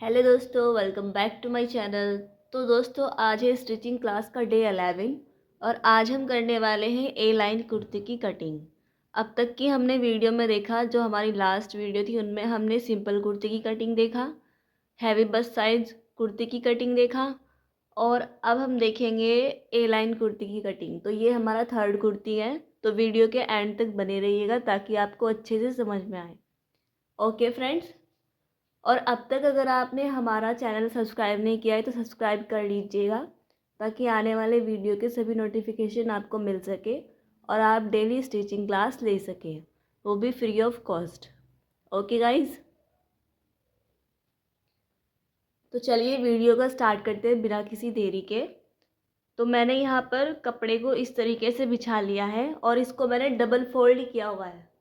Hello दोस्तों, welcome back to my channel. तो दोस्तों, आज है स्टिचिंग क्लास का डे 11 और आज हम करने वाले हैं ए लाइन कुर्ती की कटिंग। अब तक की हमने वीडियो में देखा, जो हमारी लास्ट वीडियो थी उनमें हमने सिंपल कुर्ती की कटिंग देखा, हैवी बस्ट साइज कुर्ती की कटिंग देखा और अब हम देखेंगे ए लाइन कुर्ती की कटिंग। तो ये हमारा थर्ड कुर्ती है, तो वीडियो के एंड तक बने रहिएगा ताकि आपको अच्छे से समझ में आए। ओके फ्रेंड्स, और अब तक अगर आपने हमारा चैनल सब्सक्राइब नहीं किया है तो सब्सक्राइब कर लीजिएगा ताकि आने वाले वीडियो के सभी नोटिफिकेशन आपको मिल सके और आप डेली स्टिचिंग क्लास ले सकें, वो भी free of cost. Okay guys, तो चलिए वीडियो का स्टार्ट करते हैं बिना किसी देरी के। तो मैंने यहाँ पर कपड़े को इस तरीके से बिछा लिया है और इसको मैंने डबल फोल्ड किया हुआ है।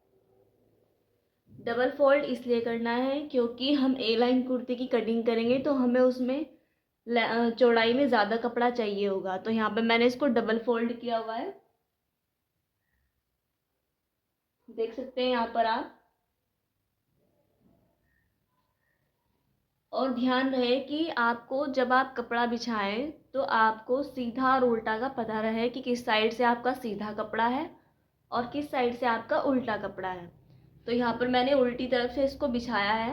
डबल फोल्ड इसलिए करना है क्योंकि हम ए लाइन कुर्ती की कटिंग करेंगे तो हमें उसमें चौड़ाई में ज़्यादा कपड़ा चाहिए होगा। तो यहाँ पे मैंने इसको डबल फोल्ड किया हुआ है, देख सकते हैं यहाँ पर आप। और ध्यान रहे कि आपको जब आप कपड़ा बिछाएं तो आपको सीधा और उल्टा का पता रहे कि किस साइड से आपका सीधा कपड़ा है और किस साइड से आपका उल्टा कपड़ा है। तो यहाँ पर मैंने उल्टी तरफ से इसको बिछाया है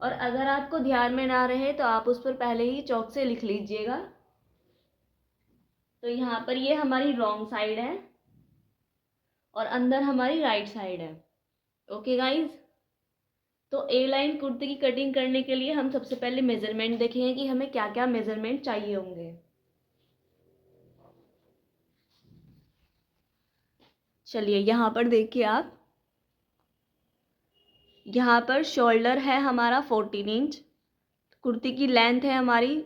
और अगर आपको ध्यान में ना रहे तो आप उस पर पहले ही चौक से लिख लीजिएगा। तो यहाँ पर ये हमारी रॉन्ग साइड है और अंदर हमारी राइट साइड है। ओके गाइज, तो ए लाइन कुर्ती की कटिंग करने के लिए हम सबसे पहले मेजरमेंट देखेंगे कि हमें क्या क्या मेजरमेंट चाहिए होंगे। चलिए यहाँ पर देखिए आप, यहाँ पर शोल्डर है हमारा 14 इंच, कुर्ती की लेंथ है हमारी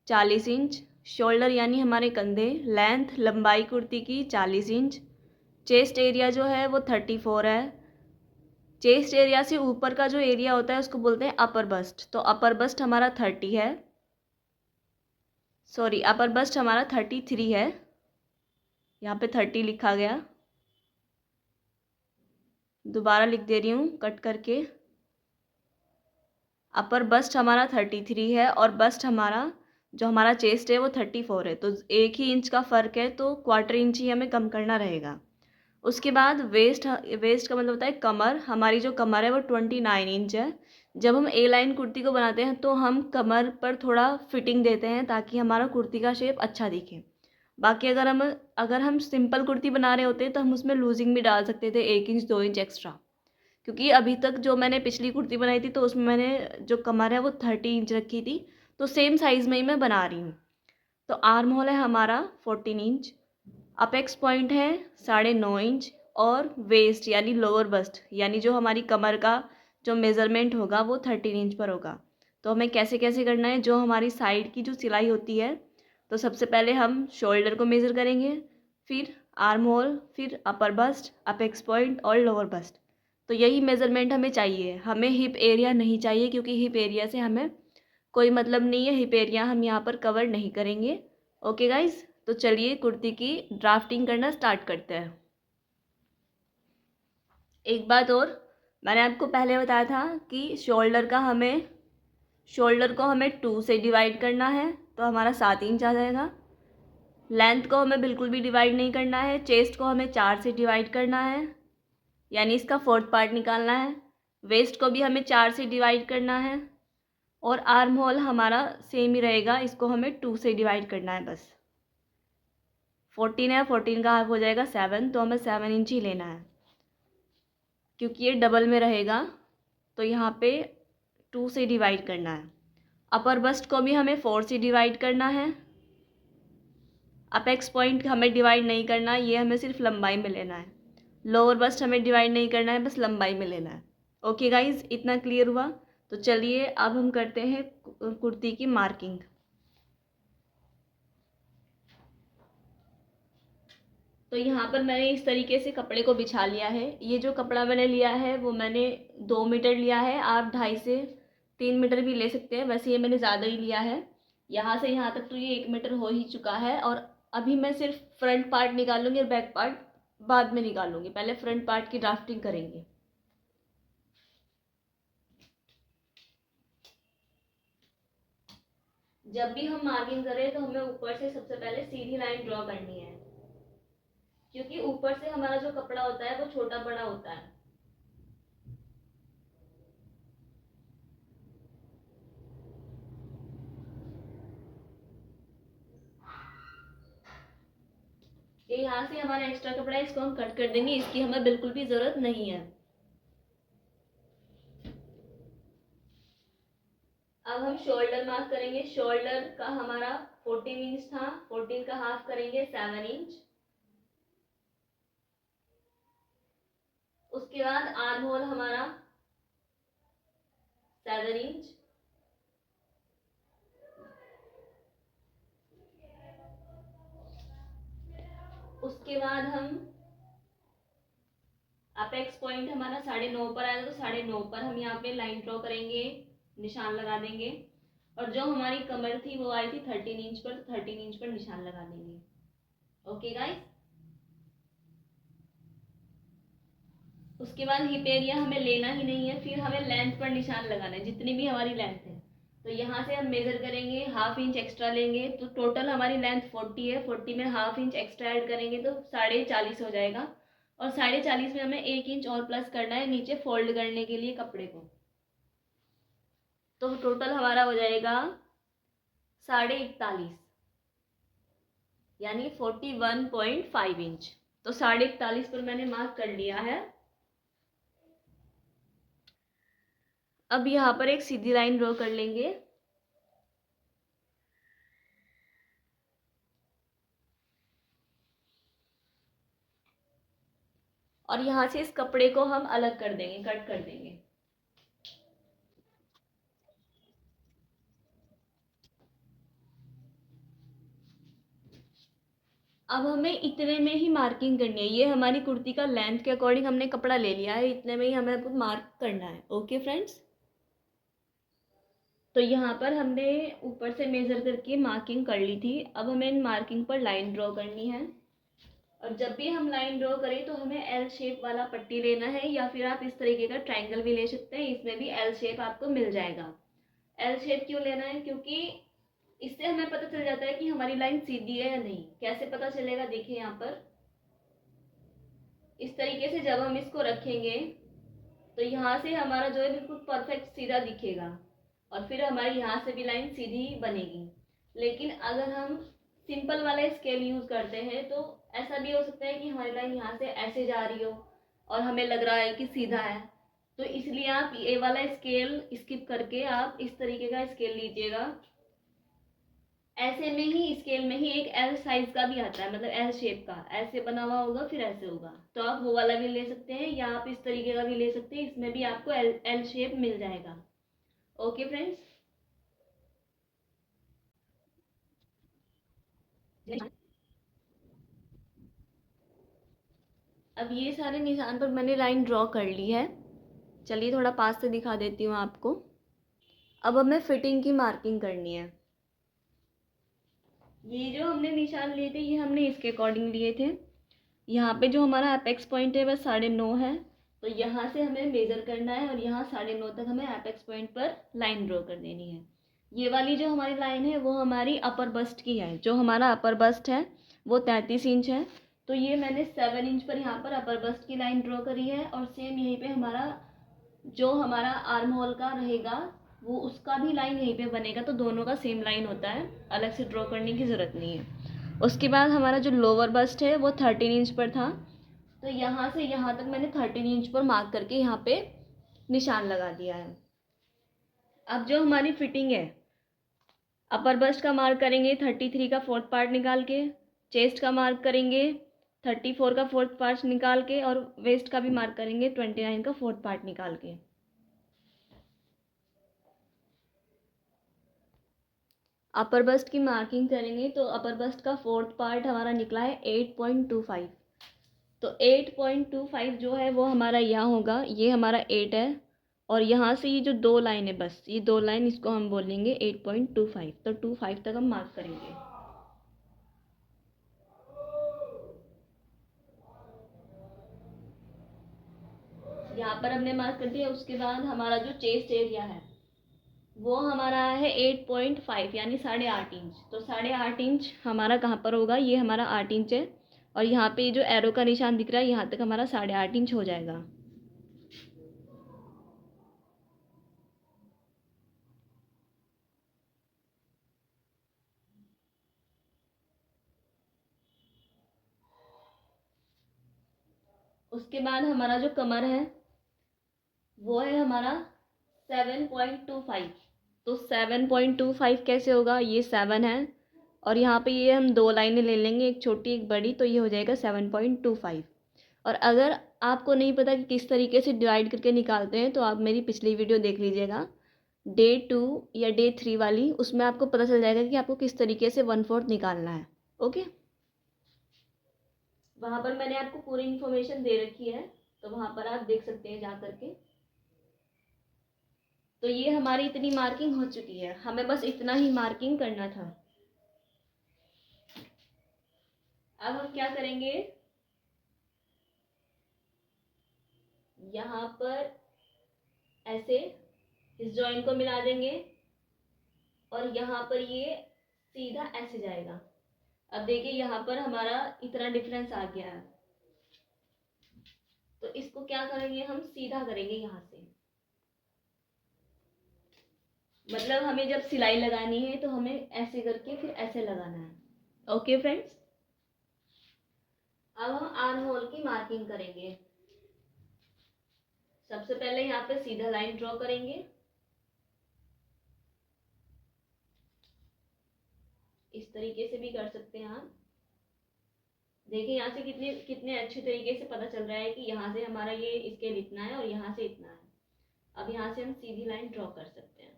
40 इंच, शोल्डर यानी हमारे कंधे, लेंथ लंबाई कुर्ती की 40 इंच, चेस्ट एरिया जो है वो 34 है। चेस्ट एरिया से ऊपर का जो एरिया होता है उसको बोलते हैं अपर बस्ट, तो अपर बस्ट हमारा 30 है, सॉरी अपर बस्ट हमारा 33 है, यहाँ पे 30 लिखा गया, दोबारा लिख दे रही हूँ कट करके। अपर बस्ट हमारा 33 है और बस्ट हमारा जो हमारा चेस्ट है वो 34 है, तो 1 ही इंच का फ़र्क है, तो क्वार्टर इंच ही हमें कम करना रहेगा। उसके बाद वेस्ट, वेस्ट का मतलब होता है कमर, हमारी जो कमर है वो 29 इंच है। जब हम ए लाइन कुर्ती को बनाते हैं तो हम कमर पर थोड़ा फिटिंग देते हैं ताकि हमारा कुर्ती का शेप अच्छा दिखे। बाकी अगर हम सिंपल कुर्ती बना रहे होते तो हम उसमें लूजिंग भी डाल सकते थे, 1 इंच 2 इंच एक्स्ट्रा, क्योंकि अभी तक जो मैंने पिछली कुर्ती बनाई थी तो उसमें मैंने जो कमर है वो 30 इंच रखी थी, तो सेम साइज़ में ही मैं बना रही हूँ। तो आर्म होल है हमारा 14 इंच, अपेक्स पॉइंट है 9.5 इंच और वेस्ट यानी लोअर बस्ट यानी जो हमारी कमर का जो मेज़रमेंट होगा वो 13 इंच पर होगा। तो हमें कैसे कैसे करना है, जो हमारी साइड की जो सिलाई होती है, तो सबसे पहले हम शोल्डर को मेज़र करेंगे, फिर आर्म होल, फिर अपर बस्ट, अपेक्स पॉइंट और लोअर बस्ट। तो यही मेज़रमेंट हमें चाहिए, हमें हिप एरिया नहीं चाहिए क्योंकि हिप एरिया से हमें कोई मतलब नहीं है, हिप एरिया हम यहाँ पर कवर नहीं करेंगे। ओके गाइज, तो चलिए कुर्ती की ड्राफ्टिंग करना स्टार्ट करते हैं। एक बात और, मैंने आपको पहले बताया था कि शोल्डर को हमें 2 से डिवाइड करना है तो हमारा 7 इंच आ जाएगा। लेंथ को हमें बिल्कुल भी डिवाइड नहीं करना है, चेस्ट को हमें 4 से डिवाइड करना है यानी इसका 4th पार्ट निकालना है। वेस्ट को भी हमें 4 से डिवाइड करना है और आर्म होल हमारा सेम ही रहेगा, इसको हमें 2 से डिवाइड करना है बस। 14 है, 14 का हाफ हो जाएगा 7, तो हमें 7 इंच ही लेना है क्योंकि ये डबल में रहेगा, तो यहाँ पे 2 से डिवाइड करना है। अपर बस्ट को भी हमें 4 से डिवाइड करना है। अपेक्स पॉइंट हमें डिवाइड नहीं करना है, ये हमें सिर्फ लंबाई में लेना है। लोअर बस्ट हमें डिवाइड नहीं करना है, बस लंबाई में लेना है। ओके गाइज, इतना क्लियर हुआ। तो चलिए अब हम करते हैं कुर्ती की मार्किंग। तो यहाँ पर मैंने इस तरीके से कपड़े को बिछा लिया है। ये जो कपड़ा मैंने लिया है वो मैंने 2 मीटर लिया है, आप 2.5 से 3 मीटर भी ले सकते हैं, वैसे ये मैंने ज़्यादा ही लिया है। यहाँ से यहाँ तक तो ये 1 मीटर हो ही चुका है और अभी मैं सिर्फ फ्रंट पार्ट निकालूंगी और बैक पार्ट बाद में निकालूंगी, पहले फ्रंट पार्ट की ड्राफ्टिंग करेंगे। जब भी हम मार्किंग करें तो हमें ऊपर से सबसे पहले सीधी लाइन ड्रॉ करनी है, क्योंकि ऊपर से हमारा जो कपड़ा होता है वो छोटा बड़ा होता है। ये यहाँ से हमारा एक्स्ट्रा कपड़ा है, इसको हम कट कर देंगे, इसकी हमें बिल्कुल भी जरूरत नहीं है। अब हम शोल्डर मार्क करेंगे। शोल्डर का हमारा 14 इंच था, 14 का हाफ करेंगे 7 इंच। उसके बाद आर्म होल हमारा 7 इंच। उसके बाद हम अपेक्स पॉइंट हमारा 9.5 पर आएगा, तो 9.5 पर हम यहाँ पे लाइन ड्रॉ करेंगे, निशान लगा देंगे। और जो हमारी कमर थी वो आई थी 13 इंच पर, तो 13 इंच पर निशान लगा देंगे। Okay guys. उसके बाद हिप एरिया हमें लेना ही नहीं है, फिर हमें लेंथ पर निशान लगाना है, जितनी भी हमारी लेंथ है। तो यहाँ से हम मेजर करेंगे, हाफ इंच एक्स्ट्रा लेंगे, तो टोटल हमारी लेंथ 40 है। 40 में हाफ इंच एक्स्ट्रा ऐड करेंगे तो 40.5 हो जाएगा। और 40.5 में हमें 1 इंच और प्लस करना है नीचे फोल्ड करने के लिए कपड़े को। तो टोटल हमारा हो जाएगा 41.5, यानी 41.5 इंच। तो 41.5 पर मैंने मार्क कर लिया है। अब यहाँ पर एक सीधी लाइन ड्रॉ कर लेंगे। और यहाँ से इस कपड़े को हम अलग कर देंगे, कट कर देंगे। अब हमें इतने में ही मार्किंग करनी है। ये हमारी कुर्ती का लेंथ के अकॉर्डिंग हमने कपड़ा ले लिया है, इतने में ही हमें अब मार्क करना है। Okay friends. तो यहाँ पर हमने ऊपर से मेजर करके मार्किंग कर ली थी। अब हमें इन मार्किंग पर लाइन ड्रॉ करनी है। और जब भी हम लाइन ड्रॉ करें तो हमें एल शेप वाला पट्टी लेना है, या फिर आप इस तरीके का ट्रायंगल भी ले सकते हैं, इसमें भी एल शेप आपको मिल जाएगा। एल शेप क्यों लेना है? क्योंकि इससे हमें पता चल जाता है कि हमारी लाइन सीधी है या नहीं। कैसे पता चलेगा? देखिए यहाँ पर इस तरीके से जब हम इसको रखेंगे तो यहाँ से हमारा जो है बिल्कुल परफेक्ट सीधा दिखेगा, और फिर हमारी यहाँ से भी लाइन सीधी बनेगी। लेकिन अगर हम सिंपल वाला स्केल यूज करते हैं तो ऐसा भी हो सकता है कि हमारी लाइन यहाँ से ऐसे जा रही हो और हमें लग रहा है कि सीधा है। तो इसलिए आप ये वाला स्केल स्किप करके आप इस तरीके का स्केल लीजिएगा। ऐसे में ही स्केल में ही एक एल साइज का भी आता है, मतलब एल शेप का, ऐसे बना हुआ होगा फिर ऐसे होगा। तो आप वो वाला भी ले सकते हैं, या आप इस तरीके का भी ले सकते हैं, इसमें भी आपको एल शेप मिल जाएगा। Okay friends. अब ये सारे निशान पर मैंने लाइन ड्रॉ कर ली है। चलिए थोड़ा पास से दिखा देती हूँ आपको। अब हमें फिटिंग की मार्किंग करनी है। ये जो हमने निशान लिए थे ये हमने इसके अकॉर्डिंग लिए थे। यहाँ पे जो हमारा एपेक्स पॉइंट है वह 9.5 है, तो यहाँ से हमें मेजर करना है और यहाँ 9.5 तक हमें एपेक्स पॉइंट पर लाइन ड्रॉ कर देनी है। ये वाली जो हमारी लाइन है वो हमारी अपर बस्ट की है। जो हमारा अपर बस्ट है वो 33 इंच है, तो ये मैंने 7 इंच पर यहाँ पर अपर बस्ट की लाइन ड्रॉ करी है। और सेम यहीं पे हमारा जो हमारा आर्म होल का रहेगा वो उसका भी लाइन यहीं पे बनेगा, तो दोनों का सेम लाइन होता है, अलग से ड्रॉ करने की ज़रूरत नहीं है। उसके बाद हमारा जो लोअर बस्ट है वो 13 इंच पर था, तो यहाँ से यहाँ तक मैंने 13 इंच पर मार्क करके यहाँ पे निशान लगा दिया है। अब जो हमारी फिटिंग है, अपर बस्ट का मार्क करेंगे 33 का फोर्थ पार्ट निकाल के, चेस्ट का मार्क करेंगे 34 का फोर्थ पार्ट निकाल के, और वेस्ट का भी मार्क करेंगे 29 का फोर्थ पार्ट निकाल के। अपर बस्ट की मार्किंग करेंगे तो अपर बस्ट का फोर्थ पार्ट हमारा निकला है 8.25। तो 8.25 जो है वो हमारा यहाँ होगा, ये हमारा 8 है, और यहाँ से ये जो दो लाइन है, बस ये दो लाइन, इसको हम बोलेंगे 8.25। तो 25 तक हम मार्क करेंगे। यहाँ पर हमने मार्क कर दिया। उसके बाद हमारा जो चेस्ट एरिया है वो हमारा है 8.5 यानी 8.5 इंच। तो 8.5 इंच हमारा कहाँ पर होगा, ये हमारा 8 इंच है और यहाँ पे जो एरो का निशान दिख रहा है यहाँ तक हमारा 8.5 इंच हो जाएगा। उसके बाद हमारा जो कमर है वो है हमारा 7.25। तो 7.25 कैसे होगा, ये 7 है और यहाँ पे ये हम दो लाइनें ले लेंगे, एक छोटी एक बड़ी, तो ये हो जाएगा 7.25। और अगर आपको नहीं पता कि किस तरीके से डिवाइड करके निकालते हैं तो आप मेरी पिछली वीडियो देख लीजिएगा, डे 2 या डे 3 वाली, उसमें आपको पता चल जाएगा कि आपको किस तरीके से 1/4 निकालना है। ओके, वहाँ पर मैंने आपको पूरी इन्फॉर्मेशन दे रखी है, तो वहाँ पर आप देख सकते हैं जा करके। तो ये हमारी इतनी मार्किंग हो चुकी है, हमें बस इतना ही मार्किंग करना था। अब हम क्या करेंगे, यहाँ पर ऐसे इस जॉइंट को मिला देंगे और यहाँ पर ये सीधा ऐसे जाएगा। अब देखिए यहाँ पर हमारा इतना डिफरेंस आ गया है, तो इसको क्या करेंगे, हम सीधा करेंगे यहाँ से। मतलब हमें जब सिलाई लगानी है तो हमें ऐसे करके फिर ऐसे लगाना है। ओके फ्रेंड्स, अब हम आर्म होल की मार्किंग करेंगे। सबसे पहले यहाँ पे सीधा लाइन ड्रॉ करेंगे, इस तरीके से भी कर सकते हैं आप। देखिए यहाँ से कितने कितने अच्छे तरीके से पता चल रहा है कि यहाँ से हमारा ये स्केल इतना है और यहाँ से इतना है। अब यहाँ से हम सीधी लाइन ड्रॉ कर सकते हैं।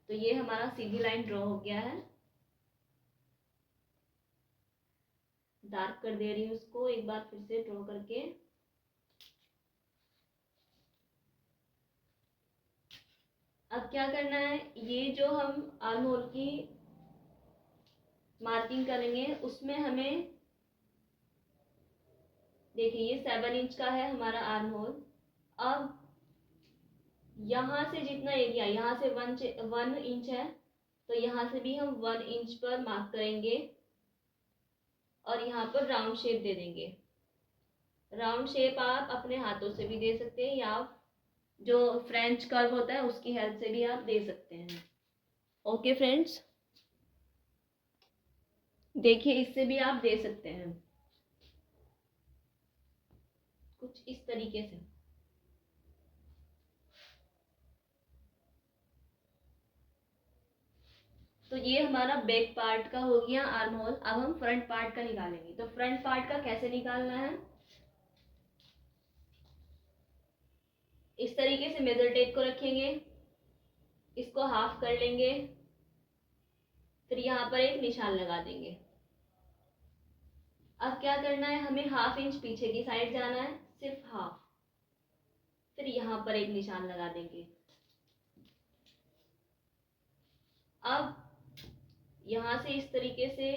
तो ये हमारा सीधी लाइन ड्रॉ हो गया है। डार्क कर दे रही हूँ उसको एक बार फिर से ड्रॉ करके। अब क्या करना है, ये जो हम आर्म होल की मार्किंग करेंगे उसमें हमें देखिए ये 7 इंच का है हमारा आर्म होल। अब यहाँ से जितना एरिया, यहाँ से 1 इंच है तो यहाँ से भी हम 1 इंच पर मार्क करेंगे और यहाँ पर राउंड शेप दे देंगे। राउंड शेप आप अपने हाथों से भी दे सकते हैं या जो फ्रेंच कर्व होता है उसकी हेल्प से भी आप दे सकते हैं। ओके फ्रेंड्स, देखिए इससे भी आप दे सकते हैं कुछ इस तरीके से। तो ये हमारा बैक पार्ट का हो गया आर्म होल। अब हम फ्रंट पार्ट का निकालेंगे। तो फ्रंट पार्ट का कैसे निकालना है, इस तरीके से मेजर टेप को रखेंगे, इसको हाफ कर लेंगे, फिर यहाँ पर एक निशान लगा देंगे। अब क्या करना है, हमें 1/2 इंच पीछे की साइड जाना है, सिर्फ हाफ, फिर यहाँ पर एक निशान लगा देंगे। अब यहाँ से इस तरीके से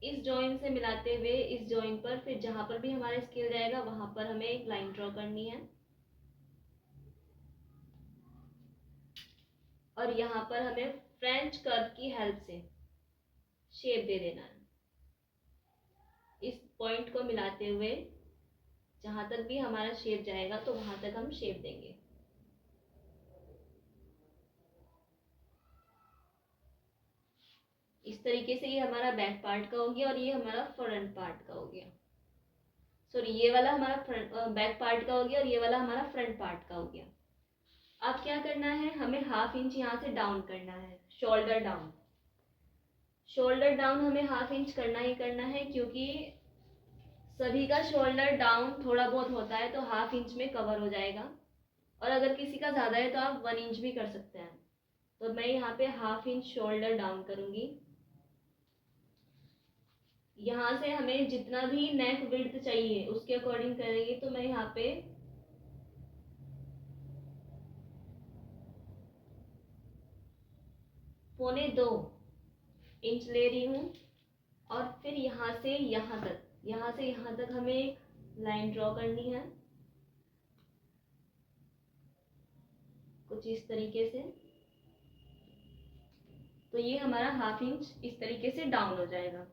इस जॉइंट से मिलाते हुए इस जॉइंट पर, फिर जहां पर भी हमारा स्केल जाएगा वहां पर हमें एक लाइन ड्रॉ करनी है और यहाँ पर हमें फ्रेंच कर्व की हेल्प से शेप दे देना है। इस पॉइंट को मिलाते हुए जहां तक भी हमारा शेप जाएगा तो वहां तक हम शेप देंगे। इस तरीके से ये हमारा बैक पार्ट का हो गया और ये हमारा फ्रंट पार्ट का हो गया। सॉरी, ये वाला हमारा फ्रंट बैक पार्ट का हो गया और ये वाला हमारा फ्रंट पार्ट का हो गया। अब क्या करना है, हमें 1/2 इंच यहाँ से डाउन करना है, शोल्डर डाउन। शोल्डर डाउन हमें 1/2 इंच करना ही करना है क्योंकि सभी का शोल्डर डाउन थोड़ा बहुत होता है तो 1/2 इंच में कवर हो जाएगा। और अगर किसी का ज़्यादा है तो आप 1 इंच भी कर सकते हैं। तो मैं यहाँ पे 1/2 इंच शोल्डर डाउन करूँगी। यहाँ से हमें जितना भी नेक विड्थ चाहिए उसके अकॉर्डिंग करेंगे। तो मैं यहाँ पे 1.25 इंच ले रही हूँ और फिर यहाँ से यहाँ तक, यहाँ से यहाँ तक हमें एक लाइन ड्रॉ करनी है कुछ इस तरीके से। तो ये हमारा 1/2 इंच इस तरीके से डाउन हो जाएगा।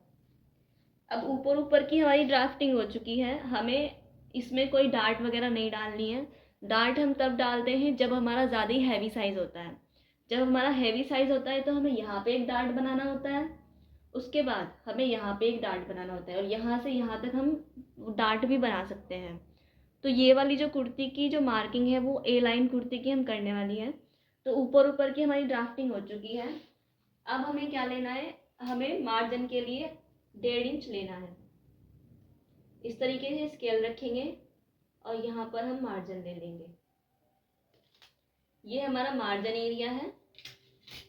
अब ऊपर ऊपर की हमारी ड्राफ्टिंग हो चुकी है, हमें इसमें कोई डार्ट वगैरह नहीं डालनी है। डार्ट हम तब डालते हैं जब हमारा ज़्यादा ही हैवी साइज़ होता है। जब हमारा हैवी साइज़ होता है तो हमें यहाँ पे एक डार्ट बनाना होता है, उसके बाद हमें यहाँ पे एक डार्ट बनाना होता है, और यहाँ से यहाँ तक हम डार्ट भी बना सकते हैं। तो ये वाली जो कुर्ती की जो मार्किंग है वो ए लाइन कुर्ती की हम करने वाली है। तो ऊपर ऊपर की हमारी ड्राफ्टिंग हो चुकी है। अब हमें क्या लेना है, हमें मार्जिन के लिए 1.5 इंच लेना है। इस तरीके से स्केल रखेंगे और यहाँ पर हम मार्जिन ले लेंगे। ये हमारा मार्जिन एरिया है,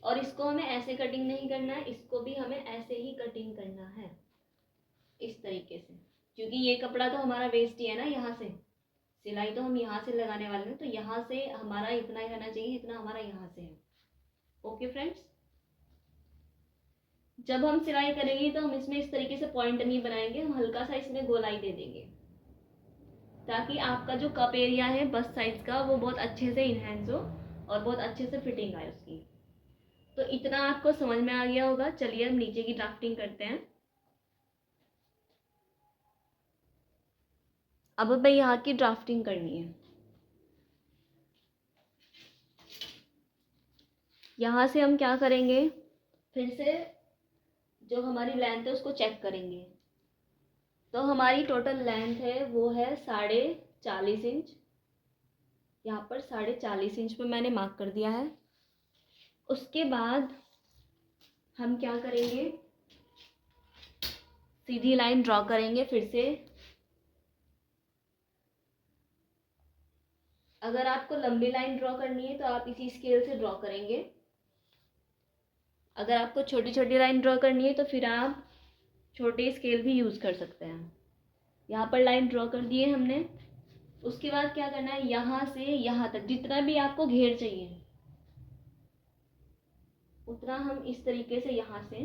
और इसको हमें ऐसे कटिंग नहीं करना है, इसको भी हमें ऐसे ही कटिंग करना है, इस तरीके से। क्योंकि ये कपड़ा तो हमारा वेस्ट ही है ना, यहाँ से सिलाई तो हम यहाँ से लगाने वाले हैं, तो यहाँ से हमारा इतना ही रहना चाहिए, इतना हमारा यहाँ से है। ओके फ्रेंड्स, जब हम सिलाई करेंगे तो हम इसमें इस तरीके से पॉइंट नहीं बनाएंगे, हम हल्का सा इसमें गोलाई दे देंगे, ताकि आपका जो कप एरिया है बस्ट साइज का वो बहुत अच्छे से इन्हेंस हो और बहुत अच्छे से फिटिंग आए उसकी। तो इतना आपको समझ में आ गया होगा। चलिए हम नीचे की ड्राफ्टिंग करते हैं। अब हमें यहाँ की ड्राफ्टिंग करनी है। यहाँ से हम क्या करेंगे, फिर से जो हमारी लेंथ है उसको चेक करेंगे। तो हमारी टोटल लेंथ है वो है 40.5 इंच। यहाँ पर 40.5 इंच पे मैंने मार्क कर दिया है। उसके बाद हम क्या करेंगे, सीधी लाइन ड्रॉ करेंगे फिर से। अगर आपको लंबी लाइन ड्रॉ करनी है तो आप इसी स्केल से ड्रॉ करेंगे। अगर आपको छोटी छोटी लाइन ड्रॉ करनी है तो फिर आप छोटे स्केल भी यूज़ कर सकते हैं। यहाँ पर लाइन ड्रॉ कर दी है हमने। उसके बाद क्या करना है, यहाँ से यहाँ तक जितना भी आपको घेर चाहिए उतना हम इस तरीके से यहाँ से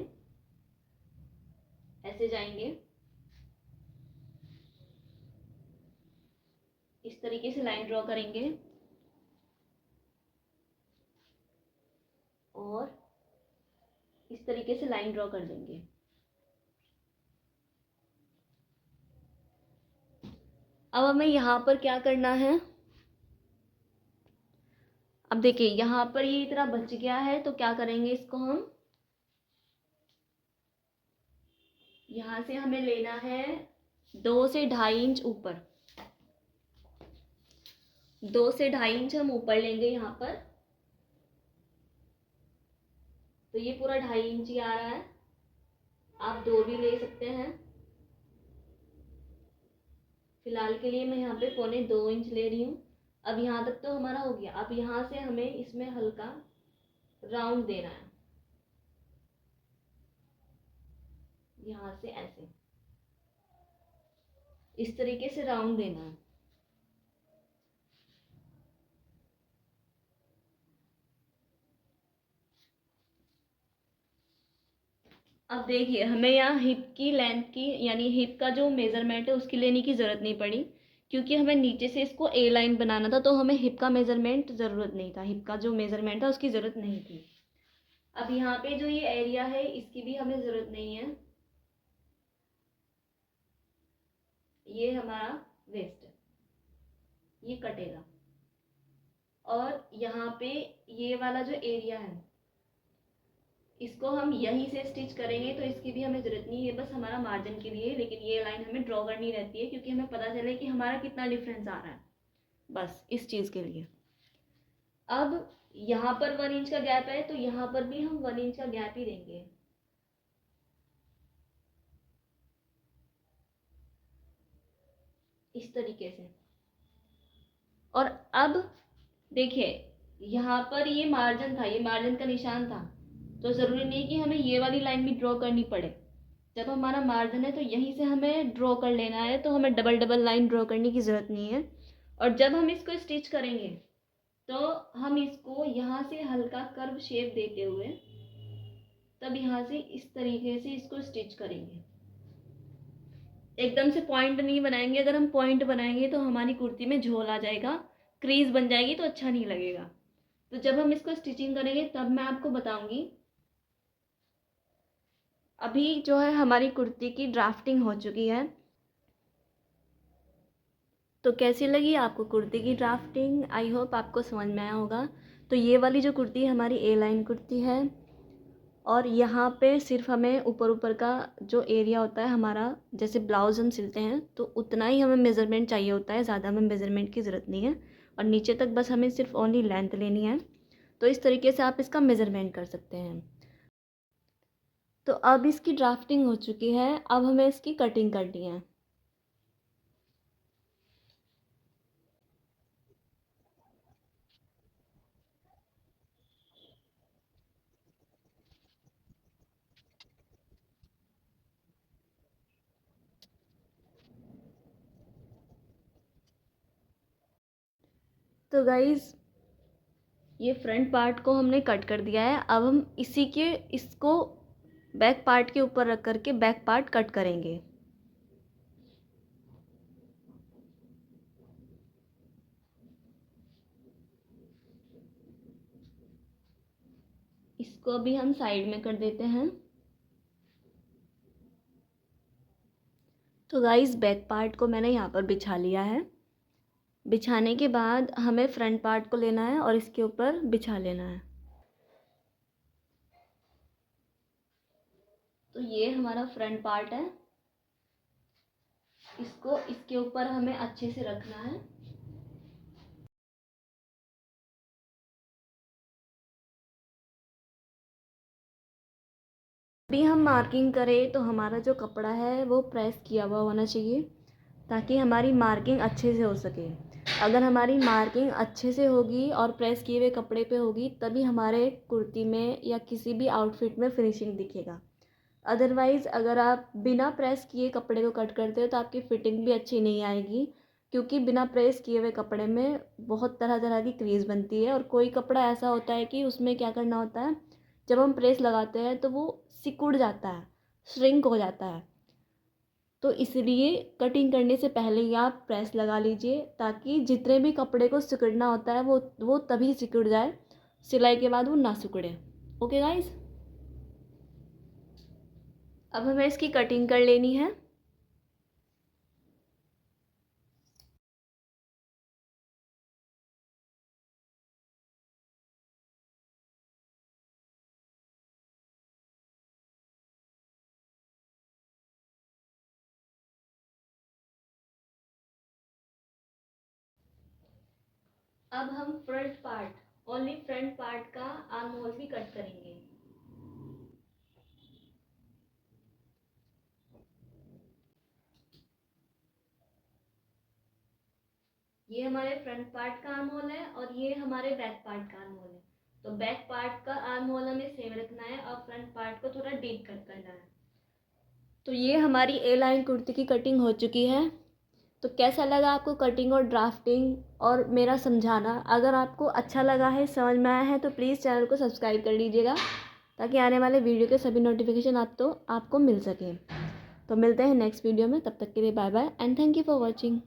ऐसे जाएंगे, इस तरीके से लाइन ड्रॉ करेंगे और इस तरीके से लाइन ड्रॉ कर देंगे। अब हमें यहाँ पर क्या करना है, अब देखिए यहाँ पर ये इतना बच गया है, तो क्या करेंगे, इसको हम यहाँ से हमें लेना है 2 से 2.5 इंच ऊपर। 2 से 2.5 इंच हम ऊपर लेंगे यहाँ पर। तो ये पूरा 2.5 इंच ही आ रहा है, आप 2 भी ले सकते हैं। फिलहाल के लिए मैं यहाँ पे 1.25 इंच ले रही हूँ। अब यहाँ तक तो हमारा हो गया। अब यहाँ से हमें इसमें हल्का राउंड देना है, यहाँ से ऐसे इस तरीके से राउंड देना है। अब देखिए हमें यहाँ हिप की लेंथ की यानी हिप का जो मेज़रमेंट है उसकी लेने की ज़रूरत नहीं पड़ी, क्योंकि हमें नीचे से इसको ए लाइन बनाना था, तो हमें हिप का मेज़रमेंट ज़रूरत नहीं था, हिप का जो मेज़रमेंट था उसकी ज़रूरत नहीं थी। अब यहाँ पे जो ये एरिया है इसकी भी हमें ज़रूरत नहीं है। ये हमारा वेस्ट है, ये कटेगा। और यहाँ पे ये वाला जो एरिया है इसको हम यहीं से स्टिच करेंगे, तो इसकी भी हमें ज़रूरत नहीं है, बस हमारा मार्जिन के लिए। लेकिन ये लाइन हमें ड्रॉ करनी रहती है क्योंकि हमें पता चले कि हमारा कितना डिफरेंस आ रहा है, बस इस चीज़ के लिए। अब यहाँ पर 1 इंच का गैप है, तो यहाँ पर भी हम 1 इंच का गैप ही देंगे। इस तरीके से। और अब देखिए यहाँ पर ये मार्जिन था, ये मार्जिन का निशान था, तो ज़रूरी नहीं कि हमें ये वाली लाइन भी ड्रॉ करनी पड़े। जब हमारा मार्जिन है तो यहीं से हमें ड्रॉ कर लेना है, तो हमें डबल डबल लाइन ड्रॉ करने की ज़रूरत नहीं है। और जब हम इसको स्टिच करेंगे तो हम इसको यहाँ से हल्का कर्व शेप देते हुए तब यहाँ से इस तरीके से इसको स्टिच करेंगे। एकदम से पॉइंट नहीं बनाएंगे, अगर हम पॉइंट बनाएंगे तो हमारी कुर्ती में झोल आ जाएगा, क्रीज बन जाएगी, तो अच्छा नहीं लगेगा। तो जब हम इसको स्टिचिंग करेंगे तब मैं आपको बताऊंगी अभी जो है हमारी कुर्ती की ड्राफ्टिंग हो चुकी है। तो कैसी लगी आपको कुर्ती की ड्राफ्टिंग? आई होप आपको समझ में आया होगा। तो ये वाली जो कुर्ती है हमारी ए लाइन कुर्ती है, और यहाँ पे सिर्फ हमें ऊपर ऊपर का जो एरिया होता है हमारा, जैसे ब्लाउज़ हम सिलते हैं तो उतना ही हमें मेज़रमेंट चाहिए होता है, ज़्यादा हमें मेज़रमेंट की ज़रूरत नहीं है। और नीचे तक बस हमें सिर्फ ओनली लेंथ लेनी है। तो इस तरीके से आप इसका मेज़रमेंट कर सकते हैं। तो अब इसकी ड्राफ्टिंग हो चुकी है, अब हमें इसकी कटिंग करनी है। तो गाइज़, ये फ्रंट पार्ट को हमने कट कर दिया है। अब हम इसी के इसको बैक पार्ट के ऊपर रख करके बैक पार्ट कट करेंगे। इसको अभी हम साइड में कर देते हैं। तो गाइस, बैक पार्ट को मैंने यहाँ पर बिछा लिया है। बिछाने के बाद हमें फ्रंट पार्ट को लेना है और इसके ऊपर बिछा लेना है। तो ये हमारा फ्रंट पार्ट है, इसको इसके ऊपर हमें अच्छे से रखना है। अभी हम मार्किंग करें तो हमारा जो कपड़ा है वो प्रेस किया हुआ होना चाहिए, ताकि हमारी मार्किंग अच्छे से हो सके। अगर हमारी मार्किंग अच्छे से होगी और प्रेस किए हुए कपड़े पे होगी, तभी हमारे कुर्ती में या किसी भी आउटफिट में फिनिशिंग दिखेगा। अदरवाइज़ अगर आप बिना प्रेस किए कपड़े को कट करते हो तो आपकी फ़िटिंग भी अच्छी नहीं आएगी, क्योंकि बिना प्रेस किए हुए कपड़े में बहुत तरह तरह की क्रीज़ बनती है। और कोई कपड़ा ऐसा होता है कि उसमें क्या करना होता है, जब हम प्रेस लगाते हैं तो वो सिकुड़ जाता है, श्रिंक हो जाता है। तो इसलिए कटिंग करने से पहले ही आप प्रेस लगा लीजिए, ताकि जितने भी कपड़े को सिकुड़ना होता है वो तभी सिकुड़ जाए, सिलाई के बाद वो ना सिकुड़े। ओके गाइस, अब हमें इसकी कटिंग कर लेनी है। अब हम front part, only front part का आर्म होल भी कट करेंगे। ये हमारे फ्रंट पार्ट का आर्म होल है और ये हमारे बैक पार्ट का आर्म होल है। तो बैक पार्ट का आर्म होल हमें सेम रखना है और फ्रंट पार्ट को थोड़ा डीप कट करना है। तो ये हमारी ए लाइन कुर्ती की कटिंग हो चुकी है। तो कैसा लगा आपको कटिंग और ड्राफ्टिंग और मेरा समझाना? अगर आपको अच्छा लगा है, समझ में आया है, तो प्लीज़ चैनल को सब्सक्राइब कर लीजिएगा, ताकि आने वाले वीडियो के सभी नोटिफिकेशन आपको मिल सकें। तो मिलते हैं नेक्स्ट वीडियो में, तब तक के लिए bye bye and thank you for watching.